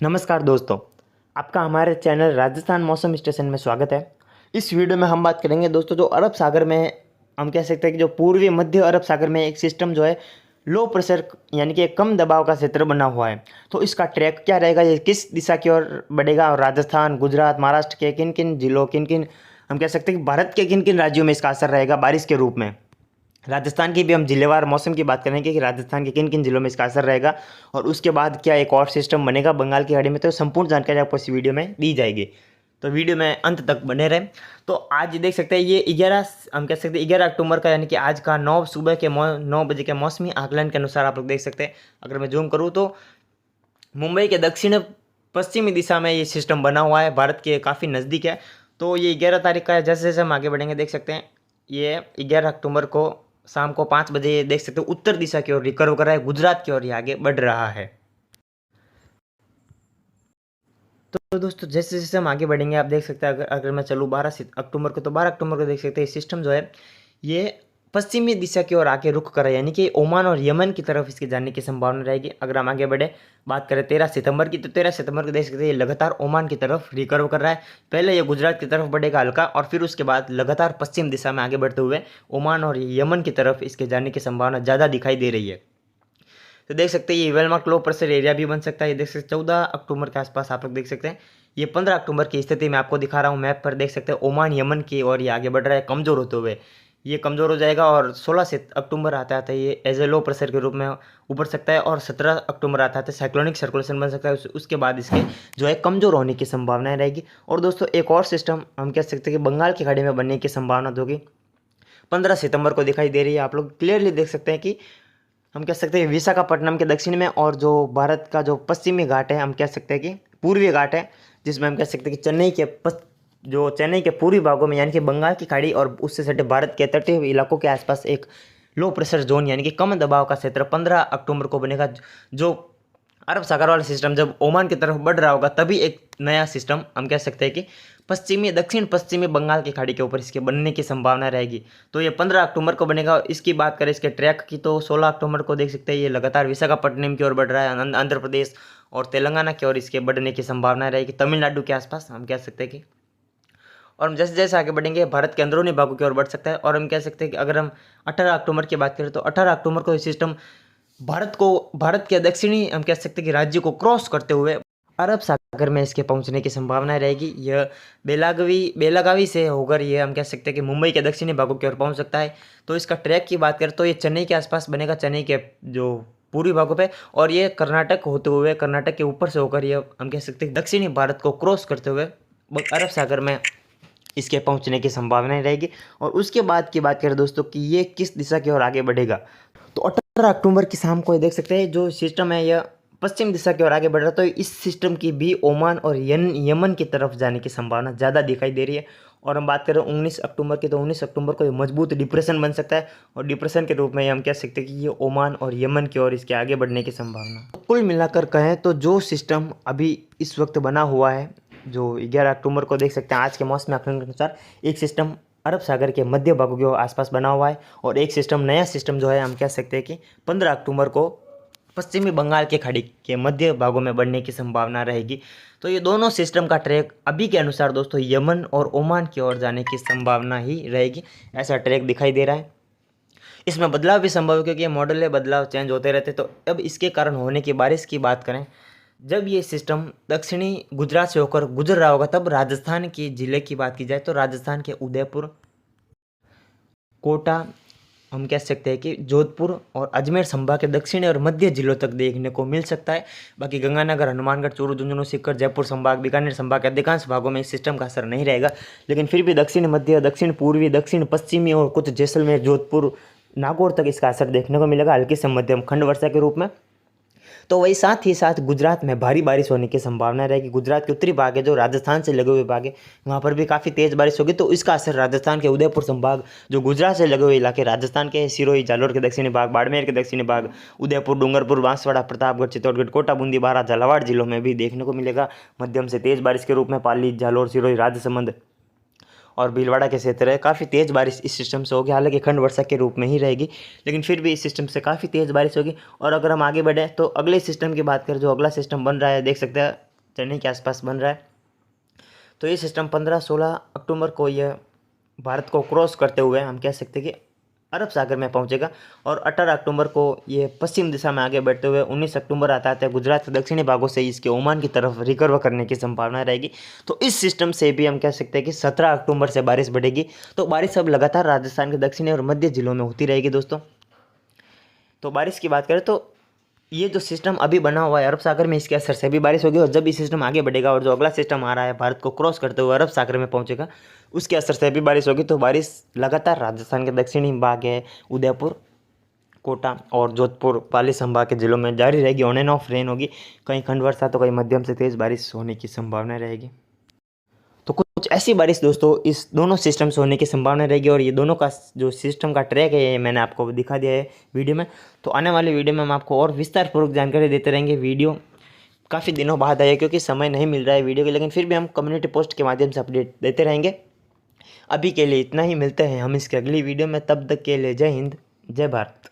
नमस्कार दोस्तों, आपका हमारे चैनल राजस्थान मौसम स्टेशन में स्वागत है। इस वीडियो में हम बात करेंगे दोस्तों जो अरब सागर में हम कह सकते हैं कि जो पूर्वी मध्य अरब सागर में एक सिस्टम जो है लो प्रेशर यानी कि एक कम दबाव का क्षेत्र बना हुआ है। तो इसका ट्रैक क्या रहेगा, ये किस दिशा की ओर बढ़ेगा और राजस्थान, गुजरात, महाराष्ट्र के किन किन जिलों, किन किन हम कह सकते हैं कि भारत के किन किन राज्यों में इसका असर रहेगा बारिश के रूप में। राजस्थान की भी हम जिलेवार मौसम की बात करेंगे कि राजस्थान के किन किन जिलों में इसका असर रहेगा और उसके बाद क्या एक और सिस्टम बनेगा बंगाल की खाड़ी में। तो संपूर्ण जानकारी आपको इस वीडियो में दी जाएगी, तो वीडियो में अंत तक बने रहें। तो आज देख सकते हैं ये 11 हम कह सकते हैं 11 अक्टूबर का यानी कि आज का 9 सुबह के 9 बजे के मौसमी आकलन के अनुसार आप लोग देख सकते हैं। अगर मैं जूम करूँ तो मुंबई के दक्षिण पश्चिमी दिशा में ये सिस्टम बना हुआ है, भारत के काफ़ी नज़दीक है। तो ये 11 तारीख का है। जैसे जैसे हम आगे बढ़ेंगे देख सकते हैं ये 11 अक्टूबर को शाम को 5 बजे ये देख सकते हो उत्तर दिशा की ओर रिकर्व कर रहा है, गुजरात की ओर ये आगे बढ़ रहा है। तो दोस्तों जैसे जैसे हम आगे बढ़ेंगे आप देख सकते हैं अगर मैं चलूँ 12 अक्टूबर को, तो 12 अक्टूबर को देख सकते हैं सिस्टम जो है ये पश्चिमी दिशा की ओर आके रुख कर रहा है, यानी कि ओमान और यमन की तरफ इसके जाने की संभावना रहेगी। अगर हम आगे बढ़े बात करें 13 सितंबर की, तो 13 सितंबर को देख सकते हैं ये लगातार ओमान की तरफ रिकर्व कर रहा है। पहले ये गुजरात की तरफ बढ़ेगा हल्का और फिर उसके बाद लगातार पश्चिम दिशा में आगे बढ़ते हुए ओमान और यमन की तरफ इसके जाने की संभावना ज़्यादा दिखाई दे रही है। तो देख सकते हैं ये वेलमार्क लो प्रेशर एरिया भी बन सकता है। ये देख सकते हैं 14 अक्टूबर के आसपास आप लोग देख सकते हैं। ये 15 अक्टूबर की स्थिति में आपको दिखा रहा हूँ मैप पर, देख सकते हैं ओमान यमन की और ये आगे बढ़ रहा है कमज़ोर होते हुए। ये कमज़ोर हो जाएगा और 16 से अक्टूबर आता आता ये एज ए लो प्रेशर के रूप में उभर सकता है और 17 अक्टूबर आता आता साइक्लोनिक सर्कुलेशन बन सकता है। उसके बाद इसके जो है कमज़ोर होने की संभावनाएं रहेगी। और दोस्तों एक और सिस्टम हम कह सकते हैं कि बंगाल की खाड़ी में बनने की संभावना होगी 15 सितंबर को दिखाई दे रही है। आप लोग क्लियरली देख सकते हैं कि हम कह सकते हैं विशाखापट्टनम के दक्षिण में और जो भारत का जो पश्चिमी घाट है हम कह सकते हैं कि पूर्वी घाट है, जिसमें हम कह सकते हैं कि चेन्नई के पूर्वी भागों में यानी कि बंगाल की खाड़ी और उससे सटे भारत के तटीय इलाकों के आसपास एक लो प्रेशर जोन यानी कि कम दबाव का क्षेत्र 15 अक्टूबर को बनेगा। जो अरब सागर वाला सिस्टम जब ओमान की तरफ बढ़ रहा होगा तभी एक नया सिस्टम हम कह सकते हैं कि दक्षिण पश्चिमी बंगाल की खाड़ी के ऊपर इसके बनने की संभावना रहेगी। तो ये 15 अक्टूबर को बनेगा। इसकी बात करें इसके ट्रैक की तो 16 अक्टूबर को देख सकते हैं ये लगातार विशाखापट्टनम की ओर बढ़ रहा है, आंध्र प्रदेश और तेलंगाना की ओर इसके बढ़ने की संभावना रहेगी, तमिलनाडु के आसपास हम कह सकते हैं कि। और हम जैसे जैसे आगे बढ़ेंगे भारत के अंदरूनी भागों की ओर बढ़ सकता है। और हम कह सकते हैं कि अगर हम 18 अक्टूबर की बात करें तो 18 अक्टूबर को ये सिस्टम भारत के दक्षिणी हम कह सकते हैं कि राज्य को क्रॉस करते हुए अरब सागर में इसके पहुंचने की संभावना रहेगी। यह बेलागावी से होकर ये हम कह सकते हैं कि मुंबई के दक्षिणी भागों की ओर पहुंच सकता है। तो इसका ट्रैक की बात करें तो ये चेन्नई के आसपास बनेगा, चेन्नई के जो पूर्वी भागों पे, और ये कर्नाटक होते हुए कर्नाटक के ऊपर से होकर ये हम कह सकते हैं दक्षिणी भारत को क्रॉस करते हुए अरब सागर में इसके पहुंचने की संभावनाएं रहेगी। और उसके बाद की बात करें दोस्तों कि ये किस दिशा की ओर आगे बढ़ेगा, तो 18 अक्टूबर की शाम को ये देख सकते हैं जो सिस्टम है यह पश्चिम दिशा की ओर आगे बढ़ रहा है। तो इस सिस्टम की भी ओमान और यमन की तरफ जाने की संभावना ज़्यादा दिखाई दे रही है। और हम बात करें 19 अक्टूबर की, तो 19 अक्टूबर को ये मजबूत डिप्रेशन बन सकता है और डिप्रेशन के रूप में हम कह सकते हैं कि ये ओमान और यमन की ओर इसके आगे बढ़ने की संभावना। तो कुल मिलाकर कहें तो जो सिस्टम अभी इस वक्त बना हुआ है जो 11 अक्टूबर को देख सकते हैं आज के मौसम आकलन के अनुसार, एक सिस्टम अरब सागर के मध्य भागों के आसपास बना हुआ है और एक सिस्टम नया सिस्टम जो है हम कह सकते हैं कि 15 अक्टूबर को पश्चिमी बंगाल के खाड़ी के मध्य भागों में बढ़ने की संभावना रहेगी। तो ये दोनों सिस्टम का ट्रैक अभी के अनुसार दोस्तों यमन और ओमान की ओर जाने की संभावना ही रहेगी, ऐसा ट्रैक दिखाई दे रहा है। इसमें बदलाव भी संभव है क्योंकि ये मॉडल है, बदलाव चेंज होते रहते। तो अब इसके कारण होने की बारिश की बात करें, जब ये सिस्टम दक्षिणी गुजरात से होकर गुजर रहा होगा तब राजस्थान के ज़िले की बात की जाए तो राजस्थान के उदयपुर, कोटा, हम कह सकते हैं कि जोधपुर और अजमेर संभाग के दक्षिणी और मध्य जिलों तक देखने को मिल सकता है। बाकी गंगानगर, हनुमानगढ़, चूरू, झुंझुनू, सीकर, जयपुर संभाग, बीकानेर संभाग के अधिकांश भागों में इस सिस्टम का असर नहीं रहेगा। लेकिन फिर भी दक्षिण मध्य, दक्षिण पूर्वी, दक्षिण पश्चिमी और कुछ जैसलमेर, जोधपुर, नागौर तक इसका असर देखने को मिलेगा हल्की से मध्यम खंड वर्षा के रूप में। तो वही साथ ही साथ गुजरात में भारी बारिश होने की संभावना रहेगी। गुजरात के उत्तरी भाग है जो राजस्थान से लगे हुए भाग है, वहाँ पर भी काफ़ी तेज़ बारिश होगी। तो इसका असर राजस्थान के उदयपुर संभाग, जो गुजरात से लगे हुए इलाके राजस्थान के सिरोही, जालोर के दक्षिणी भाग, बाड़मेर के दक्षिणी भाग, उदयपुर, डूंगरपुर, बांसवाड़ा, प्रतापगढ़, चित्तौड़गढ़, कोटा, बूंदी, बारां, झालावाड़ जिलों में भी देखने को मिलेगा मध्यम से तेज़ बारिश के रूप में। पाली, जालोर, सिरोही, राजसमंद और भीलवाड़ा के क्षेत्र है काफ़ी तेज़ बारिश इस सिस्टम से होगी, हालांकि खंड वर्षा के रूप में ही रहेगी, लेकिन फिर भी इस सिस्टम से काफ़ी तेज़ बारिश होगी। और अगर हम आगे बढ़ें तो अगले सिस्टम की बात करें, जो अगला सिस्टम बन रहा है देख सकते हैं चेन्नई के आसपास बन रहा है। तो ये सिस्टम 15-16 अक्टूबर को यह भारत को क्रॉस करते हुए हम कह सकते हैं कि अरब सागर में पहुंचेगा, और 18 अक्टूबर को ये पश्चिम दिशा में आगे बढ़ते हुए 19 अक्टूबर आता है गुजरात के दक्षिणी भागों से इसके ओमान की तरफ रिकवर करने की संभावना रहेगी। तो इस सिस्टम से भी हम कह सकते हैं कि 17 अक्टूबर से बारिश बढ़ेगी। तो बारिश अब लगातार राजस्थान के दक्षिणी और मध्य जिलों में होती रहेगी दोस्तों। तो बारिश की बात करें तो ये जो सिस्टम अभी बना हुआ है अरब सागर में, इसके असर से भी बारिश होगी, और जब ये सिस्टम आगे बढ़ेगा और जो अगला सिस्टम आ रहा है भारत को क्रॉस करते हुए अरब सागर में पहुंचेगा, उसके असर से भी बारिश होगी। तो बारिश लगातार राजस्थान के दक्षिणी भाग है, उदयपुर, कोटा और जोधपुर, पाली संभाग के जिलों में जारी रहेगी। ऑन एंड ऑफ रेन होगी, कहीं खंड वर्षा तो कहीं मध्यम से तेज बारिश होने की संभावना रहेगी। तो कुछ ऐसी बारिश दोस्तों इस दोनों सिस्टम से होने की संभावना रहेगी, और ये दोनों का जो सिस्टम का ट्रैक है ये मैंने आपको दिखा दिया है वीडियो में। तो आने वाली वीडियो में हम आपको और विस्तारपूर्वक जानकारी देते रहेंगे। वीडियो काफ़ी दिनों बाद आया क्योंकि समय नहीं मिल रहा है वीडियो के, लेकिन फिर भी हम कम्युनिटी पोस्ट के माध्यम से अपडेट देते रहेंगे। अभी के लिए इतना ही, मिलते हैं हम इसके अगली वीडियो में, तब तक के लिए जय हिंद, जय भारत।